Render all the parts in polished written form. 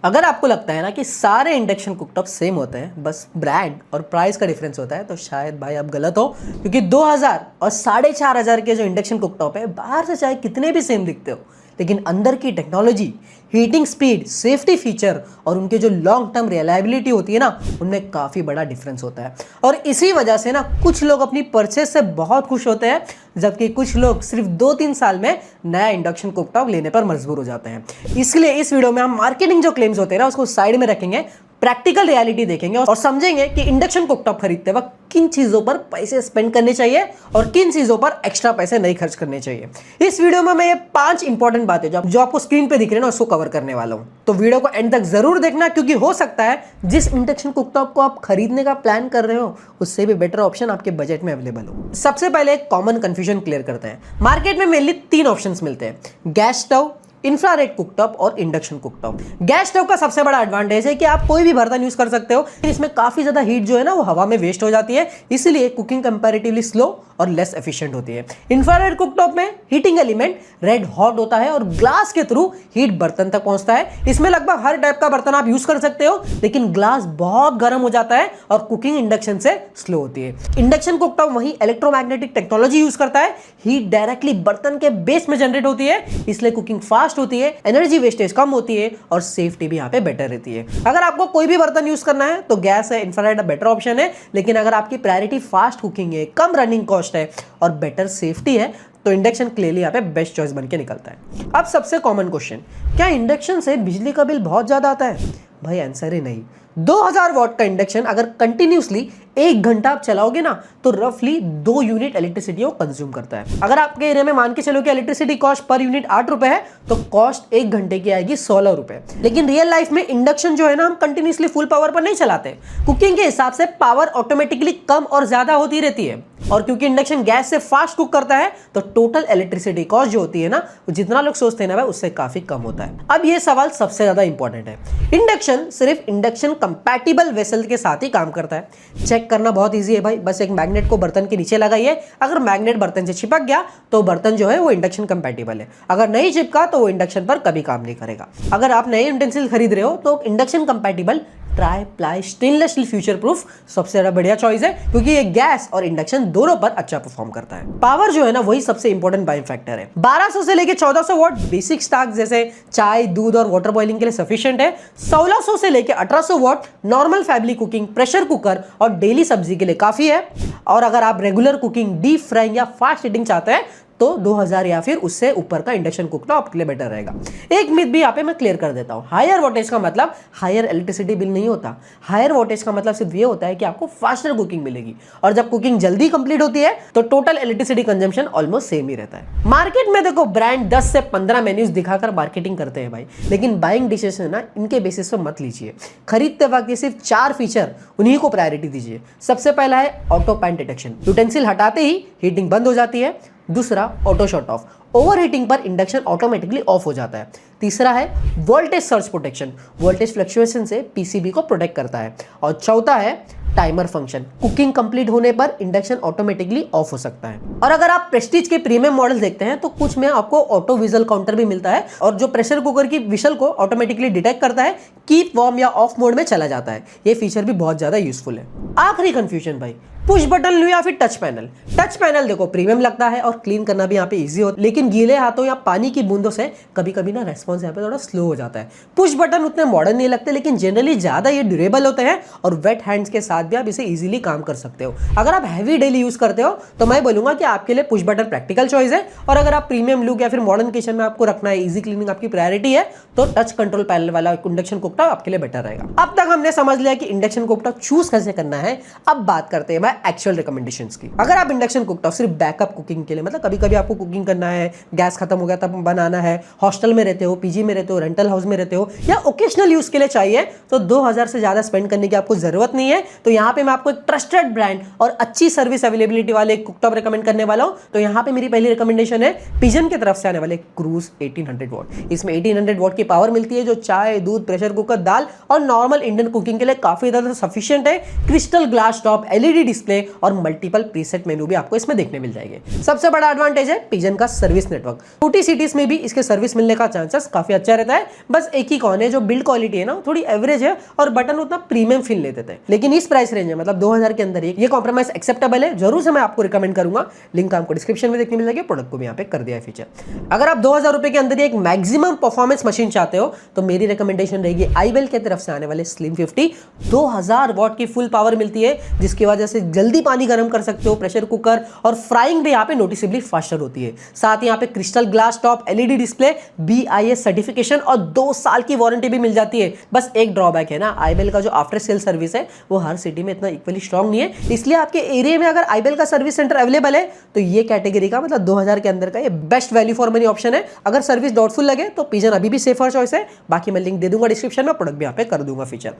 अगर आपको लगता है ना कि सारे इंडक्शन कुकटॉप सेम होते हैं, बस ब्रांड और प्राइस का डिफरेंस होता है, तो शायद भाई आप गलत हो। क्योंकि 2000 और 4500 के जो इंडक्शन कुकटॉप है, बाहर से चाहे कितने भी सेम दिखते हो, लेकिन अंदर की technology, heating speed, safety feature और उनके जो लॉन्ग टर्म रिलायबिलिटी होती है ना, उनमें काफ़ी बड़ा डिफरेंस होता है। और इसी वजह से ना कुछ लोग अपनी परचेज से बहुत खुश होते हैं, जबकि कुछ लोग सिर्फ 2-3 साल में नया इंडक्शन कुकटॉप लेने पर मजबूर हो जाते हैं। इसलिए इस वीडियो में हम मार्केटिंग जो क्लेम्स होते हैं ना, उसको साइड में रखेंगे, प्रैक्टिकल रियलिटी देखेंगे और समझेंगे कि इंडक्शन कुकटॉप खरीदते वक्त किन चीजों पर पैसे स्पेंड करने चाहिए और किन चीजों पर एक्स्ट्रा पैसे नहीं खर्च करने चाहिए। इस वीडियो में मैं ये 5 इंपॉर्टेंट बातें जो आपको स्क्रीन पे दिख रही है ना, उसको कवर करने वाला हूं। तो वीडियो को एंड तक जरूर देखना, क्योंकि हो सकता है जिस इंडक्शन कुकटॉप को आप खरीदने का प्लान कर रहे हो, उससे भी बेटर ऑप्शन आपके बजट में अवेलेबल हो। सबसे पहले एक कॉमन कंफ्यूजन क्लियर करते हैं। मार्केट में मेनली 3 ऑप्शंस मिलते हैं: गैस स्टव, इंफ्रारेड कुकटॉप और इंडक्शन कुकटॉप। गैस स्टोव का सबसे बड़ा एडवांटेज है कि आप कोई भी बर्तन यूज कर सकते हो, इसमें काफी ज्यादा हीट जो है ना वो हवा में वेस्ट हो जाती है, इसलिए कुकिंग कंपैरेटिवली स्लो और लेस एफिशिएंट होती है। इंफ्रारेड कुकटॉप में हीटिंग एलिमेंट रेड हॉट होता है और ग्लास के थ्रू हीट बर्तन तक पहुंचता है। इसमें लगभग हर टाइप का बर्तन आप यूज कर सकते हो, लेकिन ग्लास बहुत गर्म हो जाता है और कुकिंग इंडक्शन से स्लो होती है। इंडक्शन कुकटॉप वहीं इलेक्ट्रोमैग्नेटिक टेक्नोलॉजी यूज करता है, हीट डायरेक्टली बर्तन के बेस में जनरेट होती है, इसलिए कुकिंग फास्ट होती है, एनर्जी वेस्टेज कम होती है और सेफ्टी भी यहाँ पे बेटर रहती है। अगर आपको कोई भी बर्तन यूज करना है तो गैस है, इंफ्रारेड बेटर ऑप्शन है, लेकिन अगर आपकी प्रायोरिटी फास्ट कुकिंग है, कम रनिंग कॉस्ट है और बेटर सेफ्टी है, तो इंडक्शन क्लियरली यहाँ पे बेस्ट चॉइस बन के निकलता है। अब सबसे कॉमन क्वेश्चन, क्या इंडक्शन से बिजली का बिल बहुत ज्यादा आता है? भाई आंसर है नहीं। 2000 वॉट का इंडक्शन अगर कंटिन्यूसली 1 घंटा आप चलाओगे ना, तो रफली 2 यूनिट इलेक्ट्रिसिटी वो कंज्यूम करता है। अगर आपके एरिया में मान के चलो कि इलेक्ट्रिसिटी कॉस्ट पर यूनिट 8 रुपए है, तो कॉस्ट 1 घंटे की आएगी 16 रुपए। लेकिन रियल लाइफ में इंडक्शन जो है ना, हम कंटिन्यूसली फुल पावर पर नहीं चलाते। कुकिंग के हिसाब से पावर ऑटोमेटिकली कम और ज्यादा होती रहती है, और क्योंकि इंडक्शन गैस से फास्ट कुक करता है, तो टोटल इलेक्ट्रिसिटी कॉस्ट जो होती है ना, वो जितना लोग सोचते हैं ना, उससे काफी कम होता है। अब ये सवाल सबसे ज्यादा इंपॉर्टेंट है। इंडक्शन सिर्फ इंडक्शन कंपैटिबल वेसल के साथ ही काम करता है। चेक करना बहुत इजी है भाई, बस एक मैग्नेट को बर्तन के नीचे लगाइए। अगर मैग्नेट बर्तन से चिपक गया तो बर्तन जो है वो इंडक्शन कंपैटिबल है, अगर नहीं चिपका तो वो इंडक्शन पर कभी काम नहीं करेगा। अगर आप नए यूटेंसिल खरीद रहे हो तो induction compatible try ply stainless steel future proof सबसे ज्यादा बढ़िया चॉइस है, क्योंकि ये गैस और इंडक्शन दोनों पर अच्छा परफॉर्म करता है। पावर जो है ना, वही सबसे इंपॉर्टेंट बाइंग फैक्टर है। 1200 से लेके 1400 वॉट बेसिक स्टार्क जैसे चाय, दूध और वाटर बॉइलिंग के लिए सफिशिएंट है। 1600 से लेके 1800 what normal family cooking, pressure cooker और डेली सब्जी के लिए काफी है। और अगर आप रेगुलर कुकिंग, डीप फ्राइंग या फास्ट ईटिंग चाहते हैं, तो 2000 या फिर उससे ऊपर का इंडक्शन कुकटॉप आपके लिए बेटर रहेगा। एक मिथ भी यहाँ पे मैं क्लियर कर देता हूँ, हायर वोल्टेज का मतलब हायर इलेक्ट्रिसिटी बिल नहीं होता। हायर वोल्टेज का मतलब सिर्फ ये होता है कि आपको फास्टर कुकिंग मिलेगी, और जब कुकिंग जल्दी कंप्लीट होती है तो total electricity consumption almost same ही रहता है। मार्केट में देखो ब्रांड 10 से 15 मेन्यूज दिखाकर मार्केटिंग करते हैं भाई, लेकिन बाइंग डिसीजन ना इनके बेसिस पे मत लीजिए। खरीदते वक्त ये सिर्फ 4 फीचर, उन्हीं को प्रायोरिटी दीजिए। सबसे पहला है ऑटो पैन डिटेक्शन, यूटेंसिल हटाते ही हीटिंग बंद हो जाती है। दूसरा, auto shut off, over heating पर इंडक्शन ऑटोमेटिकली ऑफ हो जाता है। तीसरा है voltage surge protection, voltage fluctuation से पीसीबी को प्रोटेक्ट करता है। और चौथा है टाइमर फंक्शन, कुकिंग कंप्लीट होने पर इंडक्शन ऑटोमेटिकली ऑफ हो सकता है। और अगर आप प्रेस्टीज के प्रीमियम मॉडल देखते हैं तो कुछ में आपको ऑटो विजल काउंटर भी मिलता है, और जो प्रेशर कुकर की विशल को ऑटोमेटिकली डिटेक्ट करता है, कीप वार्म या ऑफ मोड में चला जाता है। ये फीचर भी बहुत ज्यादा यूजफुल है। आखिरी कंफ्यूजन भाई, पुश बटन लूं या फिर टच पैनल? टच पैनल देखो प्रीमियम लगता है और क्लीन करना भी यहाँ पे इजी होता है, लेकिन गीले हाथों या पानी की बूंदों से कभी कभी ना रेस्पॉन्स यहाँ पे थोड़ा स्लो हो जाता है। पुश बटन उतने मॉडर्न नहीं लगते, लेकिन जनरली ज्यादा ये ड्यूरेबल होते हैं और वेट हैंड्स के साथ भी आप इसे इजीली काम कर सकते हो। अगर आप हैवी डेली यूज करते हो तो मैं बोलूंगा कि आपके लिए पुश बटन प्रैक्टिकल चॉइस है, और अगर आप प्रीमियम लुक या फिर मॉडर्न किचन में आपको रखना है, इजी क्लीनिंग आपकी प्रायोरिटी है, तो टच कंट्रोल पैनल वाला इंडक्शन कुकटॉप आपके लिए बेटर रहेगा। अब तक हमने समझ लिया कि इंडक्शन कुकटॉप चूज कैसे करना है। अब बात करते हैं मैं एक्चुअल रिकमेंडेशन की। अगर आप इंडक्शन कुकटॉप सिर्फ बैकअप कुकिंग के लिए, मतलब कभी कभी आपको कुकिंग करना है, गैस खत्म हो गया तब बनाना है, हॉस्टल में रहते हो, पीजी में रहते हो, रेंटल हाउस में रहते हो, या ओकेशनल यूज के लिए चाहिए, तो 2000 से ज्यादा स्पेंड करने की आपको जरूरत नहीं है। तो यहाँ पे मैं आपको एक ट्रस्टेड ब्रांड और अच्छी सर्विस अवेलेबिलिटी वाले कुकटॉप रिकमेंड करने वाला हूं। तो यहाँ पे मेरी पहली रिकमेंडेशन है पिजन की तरफ से आने वाले क्रूज 1800 वॉट। इसमें 1800 वॉट की पावर मिलती है, जो चाय, दूध, प्रेशर कुकर, दाल और नॉर्मल इंडियन कुकिंग के लिए काफी ज्यादा सफिशिएंट है। Crystal glass top, LED display display और मल्टीपल प्रीसेट मेनू भी आपको इसमें देखने मिल जाएंगे। सबसे बड़ा एडवांटेज है पिजन का सर्विस नेटवर्क। छोटी सिटीज में भी इसके सर्विस मिलने का चांसेस काफी अच्छा रहता है। बस एक ही कौन है जो बिल्ड क्वालिटी है ना थोड़ी एवरेज है और बटन उतना प्रीमियम फील लेते थे, लेकिन इस प्राइस रेंज में मतलब 2000 के अंदर ये कॉम्प्रोमाइज एक्सेप्टेबल है। जरूर से मैं आपको रिकमेंड करूंगा, लिंक आपको डिस्क्रिप्शन में देखने मिल जाएगी। प्रोडक्ट को भी यहाँ पे कर दिया है फीचर। अगर आप 2000 रुपए के अंदर एक मैक्सिमम परफॉर्मेंस मशीन चाहते हो तो मेरी रिकमेंडेशन रहेगी आईबेल की तरफ से आने वाले स्लिम 50। 2000 वॉट की फुल पावर मिलती है जिसकी वजह से जल्दी पानी गर्म कर सकते हो, प्रेशर कुकर और फ्राइंग भी यहाँ पे नोटिसेबली फास्टर होती है। साथ ही यहाँ पे crystal glass top LED display, BIS certification और 2 साल की वारंटी भी मिल जाती है। बस एक ड्रॉबैक है ना, आईबेल का जो आफ्टर सेल सर्विस है वो हर सिटी में इतना इक्वली स्ट्रांग नहीं है, इसलिए आपके एरिया में अगर आईबेल का सर्विस सेंटर अवेलेबल है तो ये कैटेगरी का मतलब 2000 के अंदर का ये best value for money option है। अगर सर्विस डाउटफुल लगे तो पिजन अभी भी सेफर चॉइस है। बाकी मैं लिंक दे दूंगा डिस्क्रिप्शन में, प्रोडक्ट भी यहाँ पे कर दूंगा फीचर।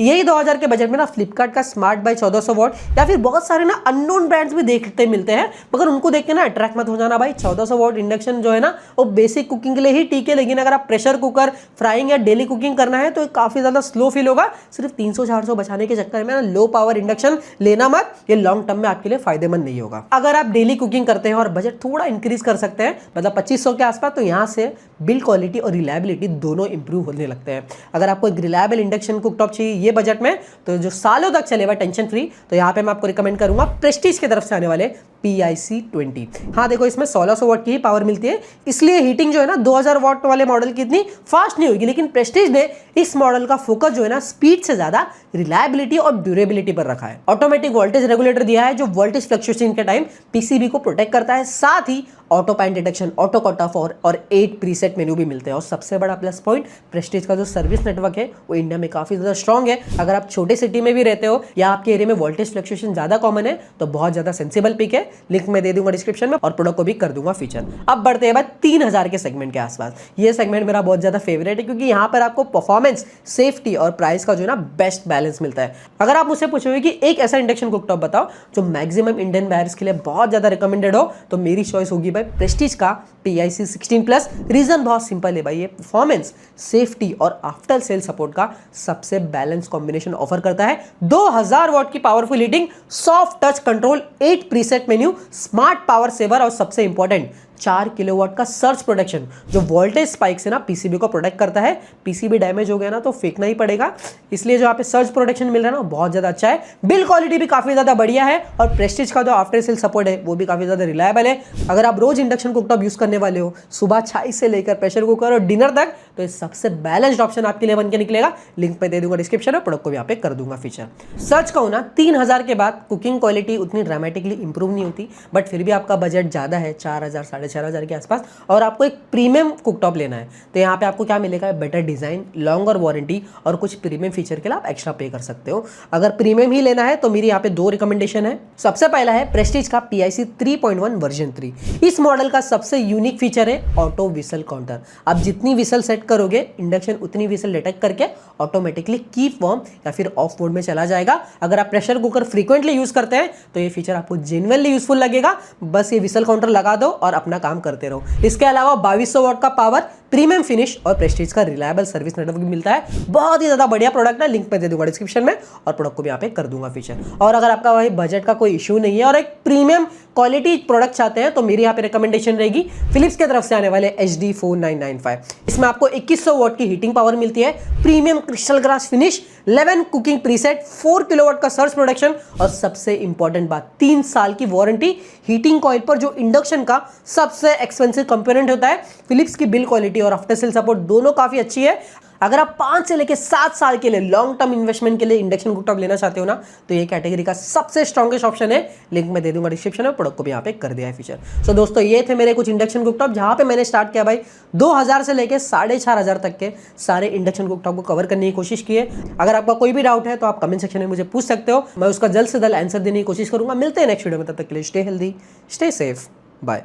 यही 2000 के बजट में ना फ्लिपकार्ट का स्मार्ट बाय 1400 वॉट या फिर बहुत सारे ना अननोन ब्रांड्स भी देखते मिलते हैं, मगर उनको देख के ना अट्रैक्ट मत हो जाना भाई। 1400 वॉट इंडक्शन जो है ना वो बेसिक कुकिंग के लिए ही ठीक है, लेकिन अगर आप प्रेशर कुकर, फ्राइंग या डेली कुकिंग करना है तो काफी ज्यादा स्लो फील होगा। सिर्फ 300-400 बचाने के चक्कर में ना लो पावर इंडक्शन लेना मत, ये लॉन्ग टर्म में आपके लिए फायदेमंद नहीं होगा। अगर आप डेली कुकिंग करते हैं और बजट थोड़ा इंक्रीज कर सकते हैं मतलब 2500 के आसपास, तो यहाँ से बिल्ड क्वालिटी और रिलायबिलिटी दोनों इंप्रूव होने लगते हैं। अगर आपको एक रिलायबल इंडक्शन कुकटॉप चाहिए ये बजट में तो जो सालों तक चलेगा टेंशन फ्री, तो यहाँ पे मैं आपको रिकमेंड करूंगा प्रेस्टीज की तरफ से आने वाले PIC20। हाँ देखो इसमें 1600 वॉट की ही पावर मिलती है, इसलिए हीटिंग जो है ना 2000 वॉट वाले मॉडल की इतनी फास्ट नहीं होगी, लेकिन प्रेस्टीज ने इस मॉडल का फोकस जो है ना स्पीड से ज्यादा रिलायबिलिटी और ड्यूरेबिलिटी पर रखा है। ऑटोमेटिक वोल्टेज रेगुलेटर दिया है जो वोल्टेज फ्लक्चुएशन के टाइम PCB को प्रोटेक्ट करता है। साथ ही auto pan detection, auto cut off और 8 प्रीसेट मेनू भी मिलते हैं। और सबसे बड़ा प्लस पॉइंट प्रेस्टीज का जो सर्विस नेटवर्क है वो इंडिया में काफी ज्यादा स्ट्रॉन्ग है। अगर आप छोटे सिटी में भी रहते हो या आपके एरिया में वोल्टेज फ्लक्चुएशन ज्यादा कॉमन है तो बहुत ज्यादा सेंसिबल पिक है। लिंक मैं दे दूंगा डिस्क्रिप्शन में और प्रोडक्ट को भी कर दूंगा फीचर। अब बढ़ते हैं 3000 के सेगमेंट के आसपास। ये सेगमेंट मेरा बहुत ज्यादा फेवरेट है क्योंकि यहाँ पर आपको परफॉर्मेंस, सेफ्टी और प्राइस का जो है ना बेस्ट बैलेंस मिलता है। अगर आप मुझसे पूछोगे कि एक ऐसा इंडक्शन कुकटॉप बताओ जो मैक्सिमम इंडियन बायर्स के लिए बहुत ज्यादा रिकमेंडेड हो, तो मेरी चॉइस होगी भाई प्रेस्टीज का PIC16+। रीजन बहुत सिंपल है भाई, ये परफॉर्मेंस, सेफ्टी और आफ्टर सेल सपोर्ट का सबसे बैलेंस कॉम्बिनेशन ऑफर करता है। 2000 वॉट की powerful heating, soft touch control, 8 preset menu, smart power saver और सबसे इंपॉर्टेंट 4 किलोवाट का सर्ज प्रोटेक्शन जो वोल्टेज स्पाइक से ना PCB को प्रोटेक्ट करता है। PCB डैमेज हो गया ना तो फेंकना ही पड़ेगा, इसलिए जो यहाँ पे सर्ज प्रोटेक्शन मिल रहा है ना बहुत ज्यादा अच्छा है। बिल्ड क्वालिटी भी काफी ज्यादा बढ़िया है और प्रेस्टीज का जो आफ्टर सेल सपोर्ट है वो भी काफी ज्यादा रिलायबल है। अगर आप रोज इंडक्शन कुकटॉप यूज करने वाले हो, सुबह चाय से लेकर प्रेशर कुकर और डिनर तक, तो ये सबसे बैलेंस्ड ऑप्शन आपके लिए बन के निकलेगा। लिंक पे दे दूंगा डिस्क्रिप्शन में, प्रोडक्ट को भी यहाँ पे कर दूंगा फीचर। सच कहूँ ना 3000 के बाद कुकिंग क्वालिटी उतनी ड्रामेटिकली इंप्रूव नहीं होती, बट फिर भी आपका बजट ज्यादा है 4000 4500 के आसपास और आपको एक प्रीमियम कुकटॉप लेना है तो यहाँ पे आपको क्या मिलेगा, बेटर डिजाइन, लॉन्गर वारंटी और कुछ प्रीमियम फीचर के लिए आप एक्स्ट्रा पे कर सकते हो। अगर प्रीमियम ही लेना है तो मेरी यहाँ पे 2 रिकमेंडेशन है। सबसे पहला है प्रेस्टीज का PIC 3.1 वर्जन 3। इस मॉडल का सबसे यूनिक फीचर है ऑटो विसल काउंटर। आप जितनी विसल सेट करोगे इंडक्शन उतनी विसल डिटेक्ट करके ऑटोमेटिकली कीप वार्म या फिर ऑफ मोड में चला जाएगा। अगर आप प्रेशर कुकर फ्रीक्वेंटली यूज करते हैं तो ये फीचर आपको जेन्युइनली यूजफुल लगेगा। बस ये विसल काउंटर लगा दो और अपना काम करते रहो। इसके अलावा 2200 वॉट का पावर, प्रीमियम फिनिश और प्रेस्टीज का रिलायबल सर्विस नेटवर्क भी मिलता है। बहुत ही ज्यादा बढ़िया प्रोडक्ट है, लिंक पे दे दूंगा डिस्क्रिप्शन में और प्रोडक्ट को भी यहाँ पे कर दूंगा फीचर। और अगर आपका भाई बजट का कोई इशू नहीं है और एक प्रीमियम क्वालिटी प्रोडक्ट चाहते हैं तो मेरी यहाँ पे रिकमेंडेशन रहेगी फिलिप्स की तरफ से आने वाले HD4995। इसमें आपको 2100 वॉट की हीटिंग पावर मिलती है, premium crystal glass finish, 11 cooking preset, 4 kilowatt का सर्ज प्रोडक्शन और सबसे इंपॉर्टेंट बात 3 साल की वारंटी। हीटिंग कॉइल पर जो इंडक्शन का सबसे एक्सपेंसिव कंपोनेंट होता है, फिलिप्स की बिल्ड क्वालिटी और आफ्टर सेल सपोर्ट दोनों काफी अच्छी है। अगर आप 5 से लेकर 7 साल के लिए लॉन्ग टर्म इन्वेस्टमेंट के लिए इंडक्शन कुकटॉप लेना चाहते हो ना तो ये कैटेगरी का सबसे स्ट्रॉन्गेस्ट ऑप्शन है। लिंक मैं दे दूंगा डिस्क्रिप्शन में, प्रोडक्ट को भी यहाँ पे कर दिया है फीचर। सो दोस्तों ये थे मेरे कुछ इंडक्शन कुकटॉप जहां पे मैंने स्टार्ट किया भाई 2000 से लेकर 4500 तक के सारे इंडक्शन कुकटॉप को कवर करने की कोशिश की है। अगर आपका कोई भी डाउट है तो आप कमेंट सेक्शन में मुझे पूछ सकते हो, मैं उसका जल्द से जल्द आंसर देने की कोशिश करूंगा। मिलते हैं नेक्स्ट वीडियो में, तब तक के लिए stay healthy, stay safe, bye.